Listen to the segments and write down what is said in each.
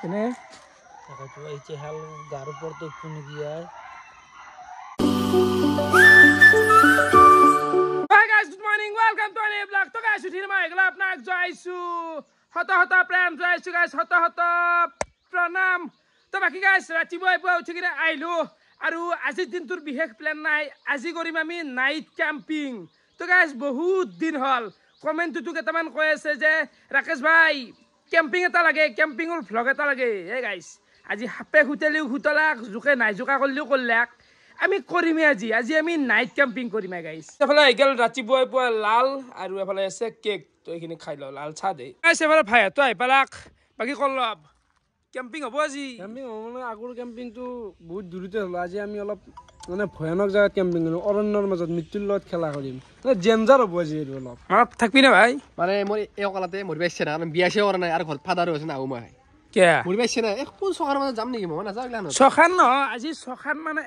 এনে তাকে এই যে হাল গার উপর তো কোনি দিয়ায় Hi guys, good morning. Welcome to a new vlog. তো guys, উঠিৰ মই এগলা আপোনাক জয়ছো হত প্ৰেম জয়ছো guys হত প্ৰণাম তো বাকি guys ৰাতিপুৱা উঠি কিনে আইলো আৰু আজি দিনটোৰ বিশেষ প্ল্যান নাই আজি কৰিম আমি নাইট ক্যাম্পিং তো guys বহুত দিন হল কমেন্টটো কেটামান কৈ আছে যে ৰাকেশ ভাই ক্যাম্পিং এটা লাগে ক্যাম্পিংৰ ভ্লগ এটা লাগে হে guys আজি হাপে হুতেলিও হুতলাক জুকে নাই জুকা কৰলিও কৰলাক আমি কৰিমে আজি আমি নাইট ক্যাম্পিং কৰিমে গাইস এফালে এগেল ৰাতিপুৱা লাল আৰু এফালে আছে কেক তো এইখিনি খাই ল লাল চা দে গাইস এফালে ভাই তো আই পালাক বাকি কলব ক্যাম্পিং হ'ব আজি ক্যাম্পিং মানে আগৰ ক্যাম্পিংটো বহুত দূৰতে হল আজি আমি অলপ মানে ভয়ানক জায়গাত ক্যাম্পিং কৰিম অৰণ্যৰ মাজত মৃত্যুৰ লগত খেলা কৰিম মানে জেঞ্জাৰ হ'ব আজি এইটো অলপ মাপ থাকবি না ভাই মানে মই এই অকালতে মৰি পাইছে না বিয়া চিয়া কৰা নাই আৰু ঘৰত ফাদাৰ হৈছে না মই কে মৰি পাইছে না এই কোন চখাৰ মাজত যাম নেকি মই নাযাওঁ গিলা ছখান ন আজি ছখান মানে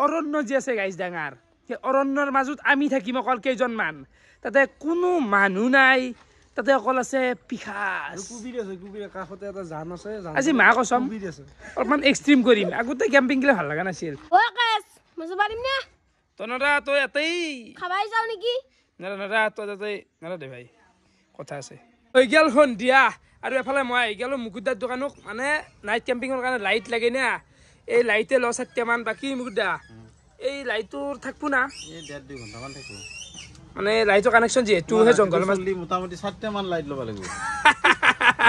অৰণ্য যি আছে গাইস ডাঙৰ সেই অৰণ্যৰ মাজত আমি থাকিম অকল কেইজনমান তাতে কোনো মানুহ নাই তাতে অকল আছে পিখাস কুবিৰ কাষতে এটা জান আছে আজি মা কসম কুবিৰ আছে অলপমান এক্সট্ৰিম কৰিম আগতে ক্যাম্পিং গিলা ভাল লগা নাছিল ওই কেস মজা পাৰিম না তনৰা তো এতেই খাবাই যাও নাকি নৰা তো এতেই নৰা দে ভাই কথা আছে হৈ গেল সন্ধিয়া আৰু এফালে মই গেলো মুকুদাৰ দোকানক মানে নাইট ক্যাম্পিংৰ কাৰণে লাইট লাগে না এই লাইটে ল 7 মান বাকি মুকুদা এই লাইটৰ থাকবো না এই 1.5-2 ঘন্টা মান থাকিব মানে লাইটৰ কানেকশন যেটো হে জংগল মান মোটামুটি 7টা মান লাইট লব লাগিব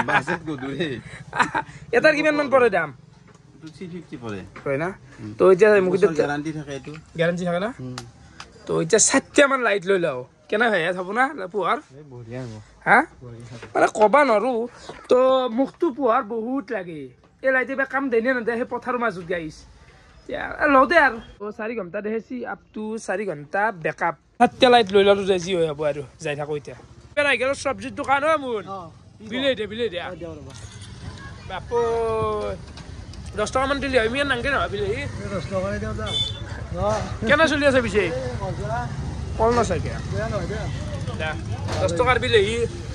বাজেট গদুৰে এটাৰ কিমান মান পৰে দাম 350 পৰে হয় না তো এতিয়া মুকুদাৰ গ্যাৰান্টি থাকে এটো গ্যাৰান্টি থাকে না তো এতিয়া 7টা মান লাইট লৈ লও কেনা ভাই হ'ব না পুৱাৰ বঢ়িয়া হ'ব হা মানে কবা নৰো তো মুখটো পুৱাৰ বহুত লাগে এই লাইটে বে কাম দেনে না দে পথাৰ মাজত গাইছ লদে আৰু 4 ঘণ্টা দেছি আপ টু 4 ঘণ্টা বেকআপ সাতটা লাইট লৈ ললো যে যি হৈ হ'ব আৰু যাই থাকো এতিয়া পেলাই গেল সবজিৰ দোকান হয় মোৰ বিলে দে বাপো 10 টকা মান দিলি আমি নাংগে না বিলে 10 টকা দিও যা কেনা চলি আছে বিছে কল না চাগে 10 টকাৰ বিলে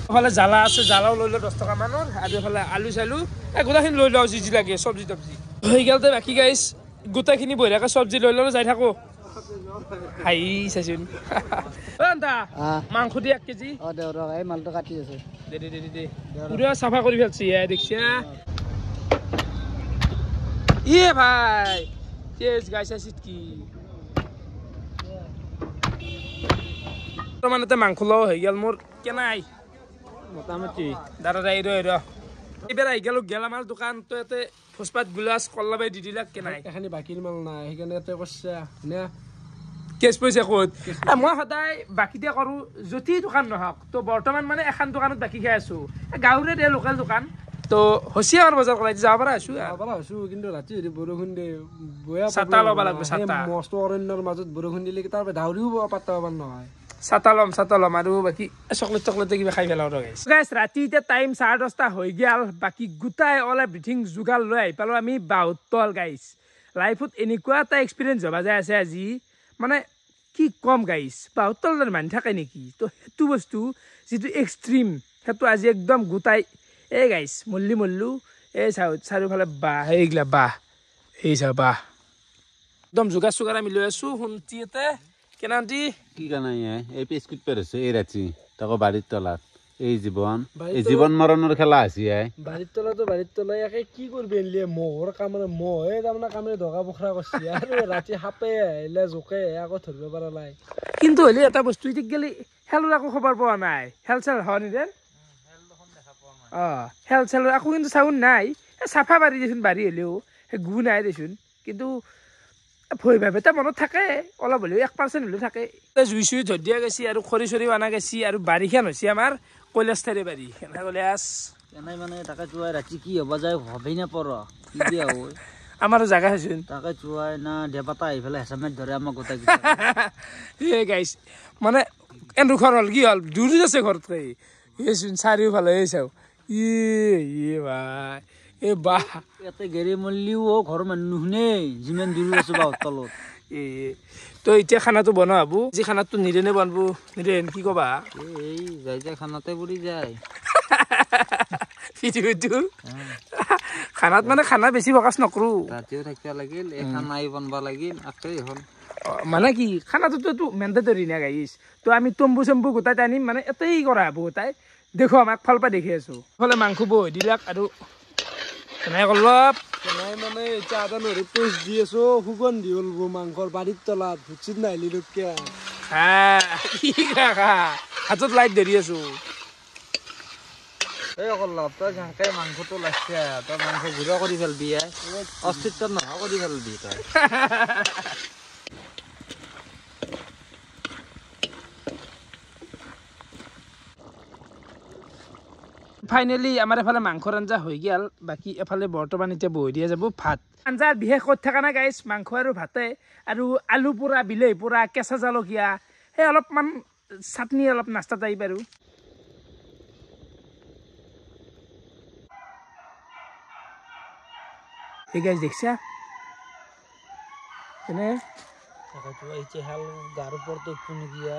এফালে জ্বালা আছে জ্বালাও লৈ ল 10 টকা মানৰ আৰু এফালে আলু চালু গোটাখিনি লৈ লওঁ যি লাগে চবজি তবজি হৈ গেলতে বাকি গাইছ গোটাখিনি বঢ়িয়াকে চবজি লৈ লওঁ যাই থাকো হাই চাচোন অন্তা মাংস দি 1 কেজি দে এই মালটো কাটি আছে দে পুৰা সাফা কৰি ফেলছি দেখছা ইয়ে ভাই তেজ গাইছ আছে কি মানে মাংস লও হৈ গেল মোৰ কেনাই মোটামুটি দাদা দাই ৰ এইবাৰ আহি গেলো গেলামাল দোকান তো এতে ফুসপাত গুলাস কল্লাবাই দি দিলাক কেনাই এখানি বাকিৰ মাল নাই সেইকাৰণে এতে কৈছে নে কেছ পইচা ক'ত মই সদায় বাকিতে কৰো যতি দোকান নহক তো বৰ্তমান মানে এখন দোকানত বাকি খাই আছো গাঁৱৰে দে লোকেল দোকান তো হসিয়াৰ বজাৰ কৰাই যাব পৰা আছো পৰা আছো কিন্তু ৰাতি যদি বৰষুণ দে বয়া ছাতা ল'ব লাগব ছাতা মস্ত অৰণ্যৰ মাজত বৰষুণ দিলে তাৰ পৰা দাউৰিও পাত্তা পাব নহয় ছাতা লম আৰু বাকি চকলেট কিবা খাই পেলাও গাইছ গাইছ ৰাতি এতিয়া টাইম 10:30 হৈ গেল বাকি গোটাই অল এভৰিথিং যোগাৰ লৈ আহি পালো আমি বাহুতল গাইছ লাইফত এনেকুৱা এটা এক্সপিৰিয়েঞ্চ হবা যায় আছে আজি মানে কি কম গাইছ বাহুতলৰ মান থাকে নেকি তো হেতু বস্তু যেটো এক্সট্ৰিম হেতু আজি একদম গোটাই এই গাইছ মল্লু এই চাৰিওফালে বাহ এইগলা বাহ এই চা বাহ একদম যোগাৰ আমি লৈ আছো শুনতিতে কেনান্তি কি কানাই এই পেস্কুট পেৰছে এই ৰাতি তাকো বাৰীৰ তলাত এই জীৱন মৰণৰ খেলা আছে বাৰীৰ তলা একে কি কৰবি এলিয়ে মহৰ কামৰে মহে তাৰমানে কামৰে ধকা বখৰা কৰছি আৰু ৰাতি সাপে আহিলে জোকে আকৌ ধৰিব পৰা নাই কিন্তু হলি এটা বস্তু ইতিক গেলি হেলৰ আকৌ খবৰ পোৱা নাই হেল চেল হয় নিদে হেল চেলৰ আকৌ কিন্তু চাউন নাই চাফা বাৰী দেচোন বাৰী হলেও গু নাই দেচোন কিন্তু ভয় ভাবে এটা মনত থাকে অলপ হলেও 1% হলেও থাকে জুই চুই ধৰ দিয়া গৈছি আৰু খৰি চৰি আনা গৈছি আৰু বাৰীখান হৈছে আমাৰ কৈলাশথাৰী বাৰী কেনে কৈলাশ এনাই মানে তাকে চুৱাই ৰাতি কি হ'ব যায় ভাবেই নপৰ কি দিয়া হয় আমাৰো জাগা হৈছিল তাকে চুৱাই না দেপাতা আহি পেলাই হেঁচামেট ধৰে আমাক গোটাই এই গাইছ মানে এন্দু ঘৰ হ'ল কি হ'ল দূৰ আছে ঘৰতকৈ এইচোন চাৰিওফালে এই চাওঁ ই ভাই এই বাহ ইয়াতে গেৰি মল্লিও ঘৰৰ মানুহ নুশুনে যিমান দূৰ আছে বা তলত তো এতিয়া খানাটো বনোৱা হ'ব যি খানাটো নিৰেনে বনাব নিৰেন কি ক'বা এই যাই যাই খানাতে পৰি যায় ভিডিঅ'টো খানাত মানে খানা বেছি ফকাছ নকৰোঁ ৰাতিও থাকিব লাগিল এখন নাই বনবা লাগিল একেই হ'ল মানে কি খানাটোতো মেণ্ডেটৰী না গাইছ তো আমি তম্বু চম্বু গোটাই আনিম মানে এতেই কৰা হ'ব গোটাই দেখো আমাক ফাল পৰা দেখি আছোঁ ফলে মাংস বৈ দিলাক আৰু এনেকৈ অলপ নাই মানে এতিয়া আদা নহৰু পেষ্ট দি আছো সুগন্ধি ওলব মাংসৰ বাৰীৰ তলাত ভুচিত নাহিলি লোকে হাতত লাইট ধৰি আছোঁ এই অকল তই যেনেকে মাংসটো লাগছে তই মাংস গুড়া কৰি ফেলবি অস্তিত্ব নোহোৱা কৰি ফেলবি তই ফাইনেলি আমাৰ এফালে মাংসৰ আঞ্জা হৈ গ'ল বাকী এফালে বৰ্তমান এতিয়া বহি দিয়া যাব ভাত আঞ্জাৰ বিশেষ ক'ত থকা নাই গাইছ মাংস আৰু ভাতে আৰু আলু পোৰা বিলাহী পোৰা কেঁচা জলকীয়া সেই অলপমান চাটনি অলপ নাস্তা টাইপ আৰু এই গাইছ দেখছা এনে এতিয়া হাল গাৰ ওপৰত একো নিদিয়া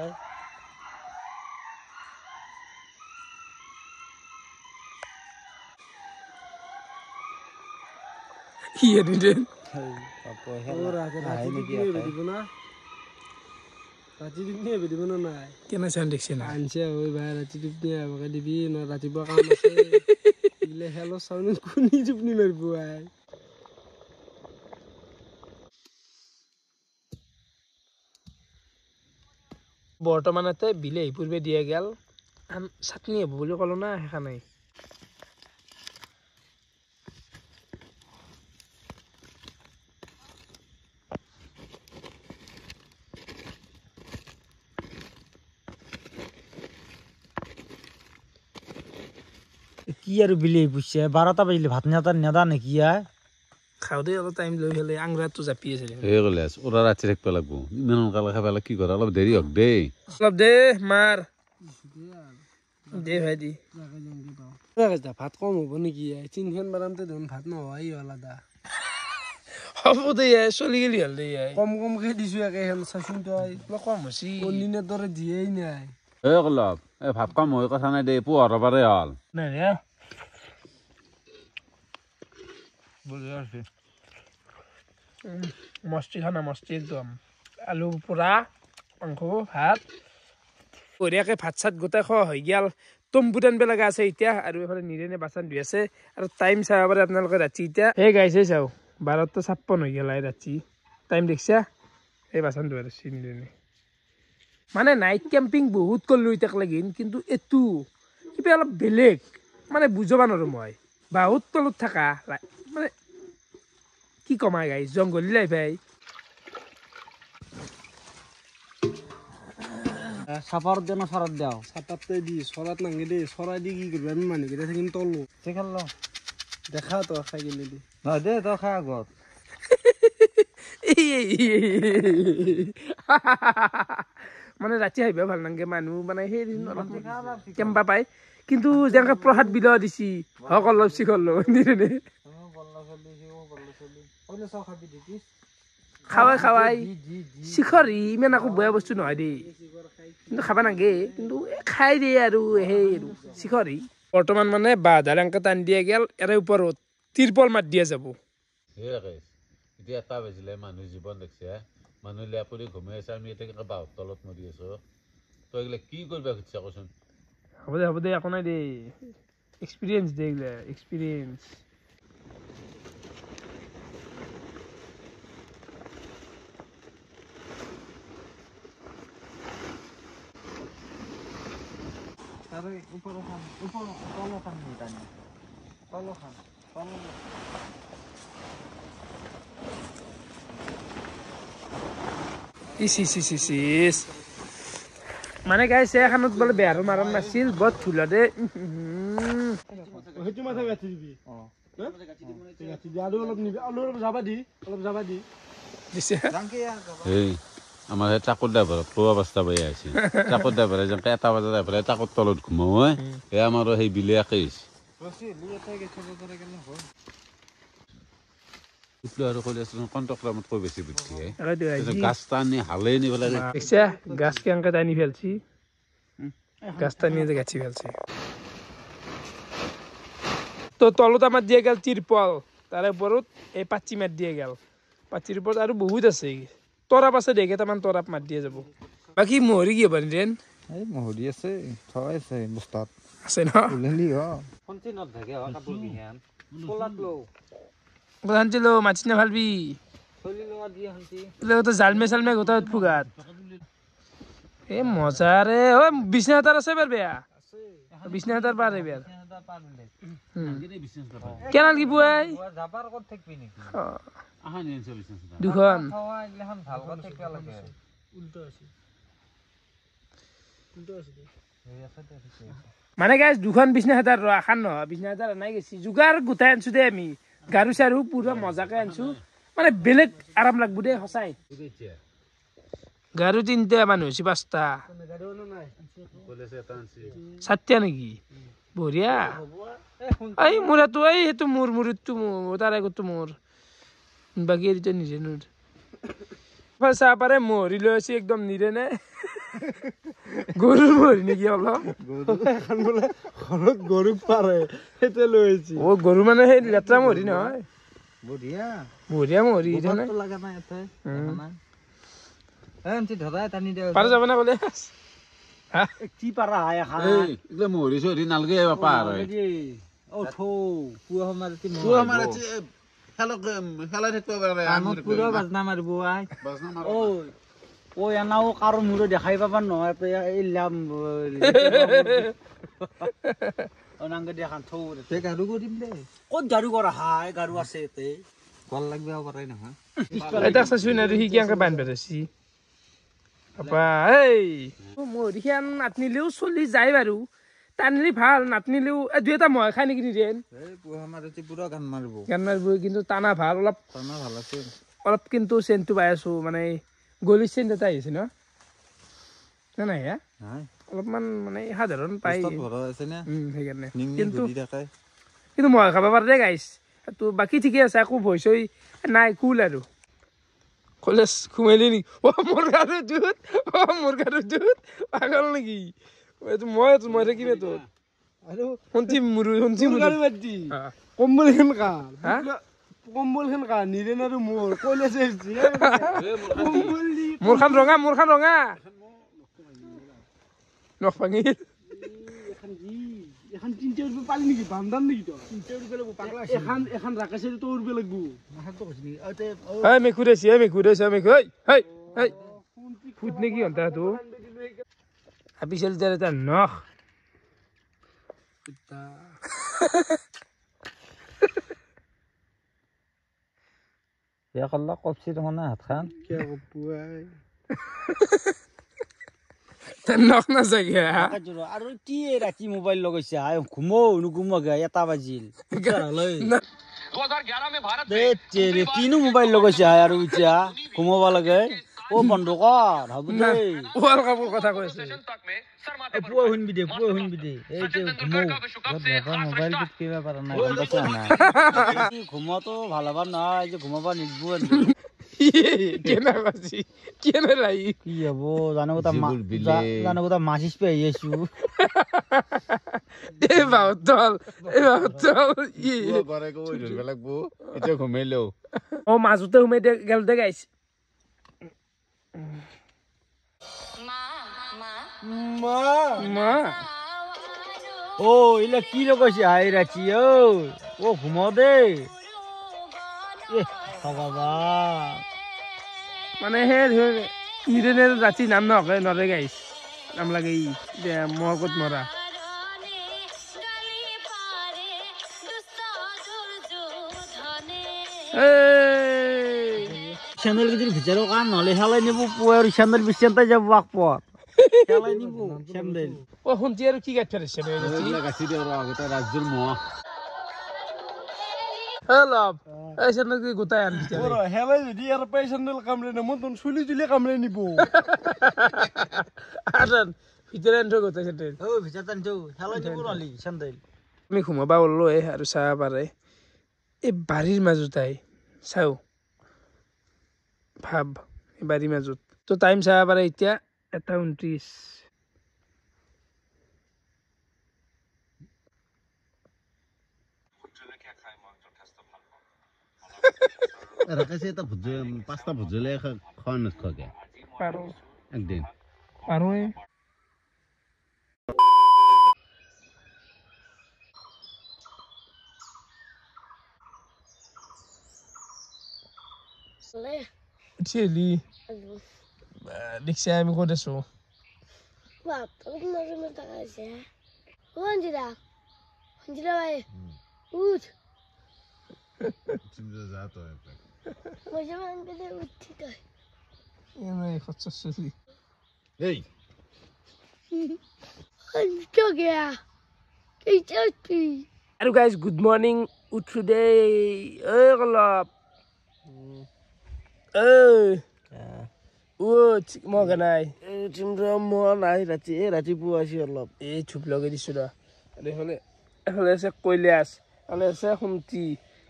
ৰাতি টিপনি দিব না নাই কেনে চাউণ্ড দেখছে না আনছে ঐ ভাই ৰাতি টিপনি আমাকে দিবি ন ৰাতিপুৱা কাম আছে দিলে হেলো চাউনি কোনি টিপনি মাৰিব আই বৰ্তমানতে বিলাহী পূৰ্বে দিয়া গেল চাটনি হ'ব বুলি ক'লো না সেইখানে কি আৰু বিলাহী পুষছে 12টা বাজিলে ভাত নেদা নেকি খাওঁতে অলপ টাইম লৈ পেলাই আংৰাটো জাপি আছে সেই ক'লে ওৰা ৰাতি থাকিব লাগব ইমান সোনকালে খাব লাগে কি কৰে অলপ দেৰি হওক দেই অলপ দে মাৰ দে ভাই দি ভাত কম হ'ব নেকি তিনিখন বাৰামতে দেখোন ভাত নহয় আলাদা হ'ব দে চলি গেলি হ'ল দে কম কমকে দিছো একেখন চাচোন তই কম হৈছে অন্যদিনৰ দৰে দিয়েই নাই এই কলপ এই ভাত কম হৈ কথা নাই দেই পোহৰ বাৰে হ'ল নাই মস্তি খানা মস্তি একদম আলু পোৰা মাংস ভাত বঢ়িয়াকৈ ভাত চাত গোটাই খোৱা হৈ গ'ল তম্বুত আনিব লগা আছে এতিয়া আৰু এইফালে নিৰেনে বাচন ধুই আছে আৰু টাইম চাব পাৰে আপোনালোকে ৰাতি এতিয়া সেই গাইছে চাওঁ 12:56 হৈ গ'ল ৰাতি টাইম দেখিছা এই বাচন ধুৱাই আছে নিৰেনে মানে নাইট কেম্পিং বহুত কৰিলোঁ এতিয়াক লাগি কিন্তু এইটো কিবা অলপ বেলেগ মানে বুজাব নোৱাৰোঁ মই বহুত তলত থকা মানে কি কমাই গাই জংঘলী লাইফ ভাই চাপাৰত দিয়া না চাৰত দিয়াও চাপাতে দি চৰাত নাংগে দেই চৰাই দি কি কৰিবি আমি মানুহকেইটা থাকিম তলো চিকেন ল দেখা তই খাই গেলি দি নহয় দে তই খাই আগত মানে ৰাতি আহিব ভাল নালাগে মানুহ মানে সেই কেম্পা পায় কিন্তু যেনেকৈ প্ৰসাদ বিলোৱা দিছি হক অলপ চিকল নিৰে খাৱাই খাৱাই শিখৰি ইমান আকৌ বেয়া বস্তু নহয় দেই কিন্তু খাব নাগে কিন্তু খাই দিয়ে আৰু সেই শিখৰি বৰ্তমান মানে বাঁধাৰ এংকে টানি দিয়া গেল ইয়াৰে ওপৰত তিৰপল মাত দিয়া যাব এতিয়া এটা বাজিলে মানুহ জীৱন দেখছে মানুহ লেপৰি ঘুমাই আছে আমি এতিয়া বাঁহৰ তলত মৰি আছো তই এইগিলা কি কৰিব খুজিছা কচোন হ'ব দে একো নাই দেই এক্সপিৰিয়েঞ্চ দে এইগিলা এক্সপিৰিয়েঞ্চ ইস মানে গাইছে এখনত বোলে বেহাৰো মাৰণ নাছিল বৰ ধুলা দে সেইটো মাথা গাঁঠি দিবি আৰু অলপ নিবি অলপ যাবা দি দিছে এই আমাৰ সেই টাকুৰ ড্ৰাইভাৰত কোৱা অৱস্থা বেয়া হৈছে টাকুৰ ড্ৰাইভাৰে যেনেকৈ এটা বজাত আহি পেলাই টাকুৰ তলত ঘুমাওঁ সেই আমাৰো সেই বিলে একেই আৰু কৈ আছিলো কণ্ট্ৰক্টৰত কৈ বেছি বুদ্ধি গাছ টানি হালেই নি পেলাই দেখছা গাছ কেনেকে টানি ফেলছি গাছ টানি যে গাছি ফেলছি তো তলত আমাৰ দিয়ে গেল তিৰপল তাৰে ওপৰত এই পাচি মাত দিয়ে গেল পাচিৰ ওপৰত আৰু বহুত আছে তৰাপ আছে দে কেইটামান তৰাপ মাত দিয়ে যাব বাকী মহৰি কি হ'ব নিৰেন এই মহৰি আছে থৈ আছে বস্তাত আছে ন উলেলি ফোনটি নত থাকে কাপোৰ কিহান কলাত লো আনছিলো মাছি না ভালবি চলি লোৱা দিয়ে হন্তি তো জালমে চালমে গোটা ফুগাত এ মজা ৰে ঐ বিছনা এটাৰ আছে বেৰ বেয়া বিছনা এটাৰ পাৰে বেৰ কেনাল কি পুৱাই যাবাৰ ক'ত থাকবি নেকি দুখন এইগিলাখান ভাল ক'ত থাকিব লাগে মানে গাইজ দুখন বিছনা এটাৰ ৰ এখন নহয় বিছনা এটাৰ নাই গেছি যোগাৰ গোটাই আনছো দে আমি গাৰু চাৰু পুৰা মজাকে আনছো মানে বেলেগ আৰাম লাগব দে সঁচাই গাৰু তিনটা মানুহ হৈছে 5টা 7টা নেকি বঢ়িয়া এই মোৰ এইটো এই সেইটো মোৰ মুৰিটো তাৰ আগতো মোৰ বাকী এৰিটো নিজে নুৰ চাহ পাৰে মহৰি লৈ আছে একদম নিৰেনে গৰুৰ মহৰি নেকি অলপ ঘৰত গৰুক পাৰে সেইটো লৈ আহিছি অ গৰু মানে সেই লেতেৰা মহৰি নহয় বঢ়িয়া বঢ়িয়া মহৰি তো লাগা নাই এতে এমতি ধৰাই টানি দে পাৰে যাব না ক'লে কি পাৰা হাই এখন এইগিলা মহৰি চহৰি নালগে বাপা আৰু ও থৌ পুৱা সমাজ কি পুৱা মাৰে খেলাই থাকিব পাৰে কাণত পুৰা বাজনা মাৰিব আই বাজনা মাৰ ও ও এনাও কাৰো মূৰো দেখাই পাবা নহয় এই লাম অনাংগে দেখান থৌ তে গাৰু কৰিম দে ক'ত গাৰু কৰা হাই গাৰু আছে এতে কল লাগবে পাৰে নহয় এটা চাইছোঁ না সি কেনেকৈ বান্ধি পেলাইছি আপা এই মহৰি খান নাটনিলেও চলি যায় বাৰু টানিলে ভাল নাটনিলেও দুই এটা মহে খাই নেকি নিৰেন এই পুৱা মাৰতি পুৰা গান মাৰিব গান মাৰিব কিন্তু টানা ভাল অলপ টানা ভাল আছে অলপ কিন্তু চেণ্টটো পাই আছোঁ মানে গলিৰ চেণ্ট এটা আহিছে ন নাই হা নাই অলপমান মানে সাধাৰণ পাই ঘৰ আছে না সেইকাৰণে কিন্তু কিন্তু মহে খাব পাৰে দে গাইছ তো বাকী ঠিকে আছে একো ভয় চয় নাই কুল আৰু কলেজ সোমাইলি নেকি মোৰ গাৰু দুধ পাগল নেকি মই থাকিম তোৰ আৰু শুনছি গাৰু বাদ দি কম্বল খন কা কম্বল খন কা নিৰেন আৰু মোৰ কলেজ আহিছি কম্বল দি মোৰখান ৰঙা নখ ভাঙিল এখন 3 উঠব পালি নেকি বান্দান নেকি তো 3 উঠব লাগব পাগলা এখন ৰাকেছে তো উঠব লাগব তো কৈছি এই মেকুৰেছি ফুট নেকি হন্তা তো হাবিছিল তাৰ এটা নখ ইয়া কল্লা কপছি দেখোন না হাত খান কে কপুৱাই তাৰ নখ নাচাগে আৰু কি ৰাতি মোবাইল লগাইছে আই ঘুমো নুঘুমগে এটা বাজিল কিনো মোবাইল লগাইছে আৰু এতিয়া ঘুমাব লাগে ও বন্ধু কৰ হ'ব দেই ৱৰ্ল্ড কাপৰ কথা কৈছে পুৱা শুনবি দে এই যে ঘুমো মোবাইল পিট কিবা পাৰা নাই গম পাইছা না ঘুমোটো ভাল হ'ব নহয় যে ঘুমাব নিদব কেনে লাই কি হব জানো কথা মাছিস পে আইছো এই বাউতল ঘৰে গৈ ধৰিব লাগব এতিয়া ঘুমাইলেও ও মাজতে সোমাই গেল দে গাইছ মা ও ইলা কি লগাইছে হাই রাখি ও ঘুমাও দে ভগৱান মানে সেই ইৰেনেৰ ৰাতি নাম নৰে গাইছ নাম লাগে ই মহকত মৰা স্যান্ডেল কিছু ভিতৰে কান নহলে হেলাই নিব পুয়াৰ স্যান্ডেল বিছানতে যাব আকপৰ হেলাই নিব স্যান্ডেল ও শুনছি আৰু কি গাঠ ফেৰিছে গাছি দে আগতে ৰাজ্যৰ মহ হেলপ এই চেন্দেল কি গোটাই আনছি ওরা হেলাই যদি আর পাই স্যান্ডেল কামড়ে না মতন চুলি চুলি কামড়ে নিব আদান ভিতরে আনছো গোটাই চেন্দেল ও ভিতরে টানছো হেলাই নিব নহলি স্যান্ডেল আমি ঘুমাবা ওলো আৰু চাহ পাৰে এই বাৰীৰ মাজত চাওঁ ভাব এই বাৰীৰ মাজত তো টাইম চাব পাৰে এতিয়া 1:29 What ৰাকেশে এটা ভুজে 5টা ভুজলে খাওয়া নখকে পাৰো একদিন পাৰোৱে লে চিলি আলু দেখছি আমি ক'ত আছো বাপ তোর নজর মে তাকাইছে হঞ্জিরা ভাই উঠ চিন্তা যাত হয় মজা মানকে দে উঠি তো এনে খচ্চলি এই তো গয়া কি চটি Hello guys, good morning. Today, golap. Mau ganai. চিমৰা মোৱা নাই ৰাতিপুৱা আছে অলপ Chụp lagi di sudah. Ada saya koilas, ada saya humti.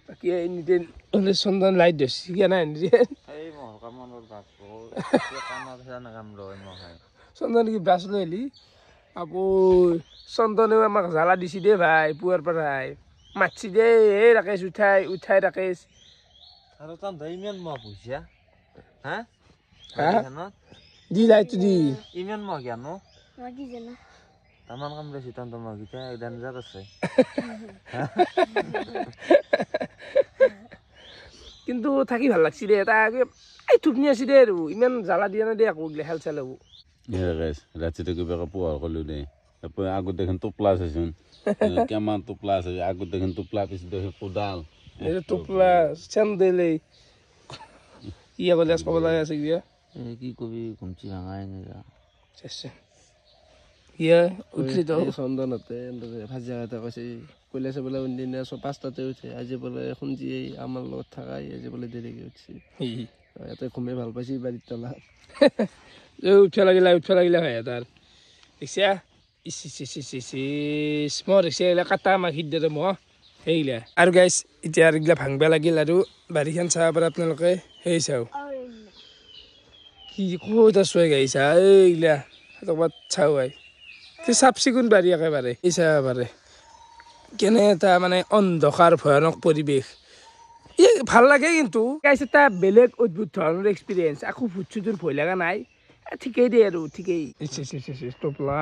Pakai ini den, ada sondan light des. Gimana ini? এই মহৰ কামৰ বাপ কামৰ কাম লয় মহাই Sondan lagi beras leli. Apo sondan itu mak salah di sini bhai, puar perai. Maci deh, rakes utai rakes. আৰু তান ইমান মহ পুহিছা হা Di light tu di. ইমান মহ কেন মাগি জানা তামান কাম লৈছে তান তোমাৰ গীতা ডেঞ্জাৰ আছে কিন্তু থাকি ভাল লাগছি দে তাক এই থুপনি আছি দে আৰু ইমান জ্বালা দিয়া নাই দে আকৌ গিলা খেল চেল হ'ব ৰাকেশ ৰাতিতে কিবা পোৱা কলো দে আগত দেখোন টোপলা আছেচোন কেমান টোপলা আছে আগত দেখোন টোপলা পিছত দেখোন কোদাল এইটো টোপলা চেন্দেলে ই আকৌ লেছ ক'ব লাগে আছে কিয়া কি কবি ঘুমচি ভাঙাই নেযা চেছে ইয়া উঠলি তো চন্দনতে ভাজিয়া এটা কৈছে কৈলাছে বোলে দিনা 5টাতে উঠে আজি বোলে শুনছি আমাৰ লগত থাকাই আজি বোলে দেৰিকে উঠছি ইয়াতে ঘুমে ভাল পাইছি বাৰীত তলা উঠা লাগিলে হয় তাৰ দেখছা মই দেখছি এইগিলা কাটা মাখিত দে মই সেইগিলা আৰু গাইছ এতিয়া আৰু এইগিলা ভাঙবা লাগিল আৰু বাৰীখন চাব পাৰে আপোনালোকে সেই চাওঁ কি ক'ত আছো গাইছা এইগিলা ক'ৰবাত চাওঁ আই চাফ চিকুণ বাৰী একেবাৰে এই চাব পাৰে কেনে এটা মানে অন্ধকাৰ ভয়ানক পৰিৱেশ ভাল লাগে কিন্তু গাইছ এটা বেলেগ অদ্ভুত ধৰণৰ এক্সপিৰিয়েঞ্চ আকৌ ভূত চুতৰ ভয় লগা নাই ঠিকেই দে আৰু ঠিকেই টোপলা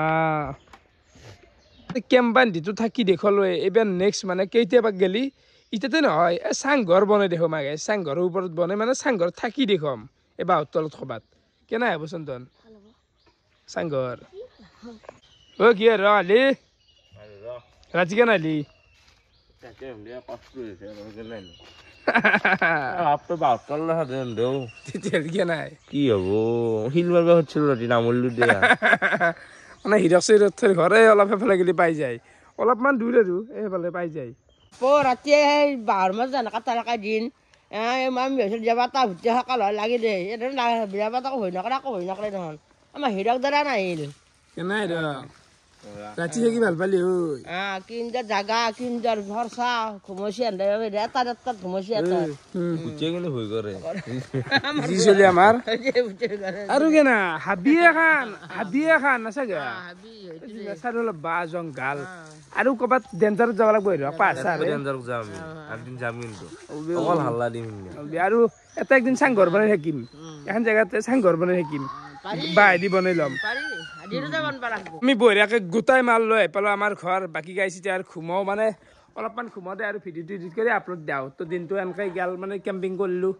কেম্প বান্ধিটো থাকি দেখলৈ এইবাৰ নেক্সট মানে কেতিয়াবা গেলি এতিয়াতে নহয় চাংঘৰ বনাই দেখো মাগে চাংঘৰৰ ওপৰত বনাই মানে চাংঘৰত থাকি দেখম এই বাঁহৰ তলত ক'ৰবাত কেনে হ'ব চন্দন চাংঘৰ কি আৰু আলি ৰাতি কেনে আলি নাই কি হব শিল মাৰিব খুজিছিলো ৰাতি নামৰিলো দিয়া মানে হিৰক চিৰক থৈ ঘৰে অলপ সেইফালে গেলি পাই যায় অলপমান দূৰ আৰু এইফালে পাই যায় ৰাতি সেই বাঁহৰ মাছ জানা কাটা লগাই দিন আমি ভাবিছোঁ যাবা তাৰ ভুটিয়া সকাল হয় লাগি দে এইটো বিয়া পাত আকৌ হৈ নকৰে আকৌ হৈ নকৰে দেখোন আমাৰ হিৰক দ্বাৰা নাহিল কেনে ৰাতি থাকি ভাল পালি ঐ কিঞ্জৰ জাগা কিঞ্জৰ ভৰচা ঘুমচি এটা ঘুমচি এটা ভুটিয়া কিন্তু ভয় কৰে যি চলি আমাৰ আৰু কেনা হাবিয়ে খান আছে গা চাৰিওফালে বাঁহ জংঘাল আৰু ক'ৰবাত ডেঞ্জাৰত যাব লাগিব ডেঞ্জাৰত যাম একদিন যাম কিন্তু অকল হাল্লা দিম আৰু এটা একদিন চাংঘৰ বনাই থাকিম এখন জেগাতে চাংঘৰ বনাই থাকিম বাঁহ দি বনাই ল'ম আমি বঢ়িয়াকে গোটাই মাল লৈ আহি পালোঁ আমাৰ ঘৰ বাকী গাইছ এতিয়া আৰু ঘুমাও মানে অলপমান ঘুমাওঁতে আৰু ভিডিঅ'টো এডিট কৰি আপলোড দিওঁ তো দিনটো এনেকৈ গেল মানে কেম্পিং কৰিলোঁ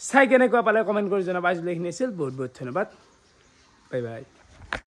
চাই কেনেকুৱা পালে কমেণ্ট কৰি জনাব আজিলৈ এইখিনি আছিল বহুত বহুত ধন্যবাদ বাই বাই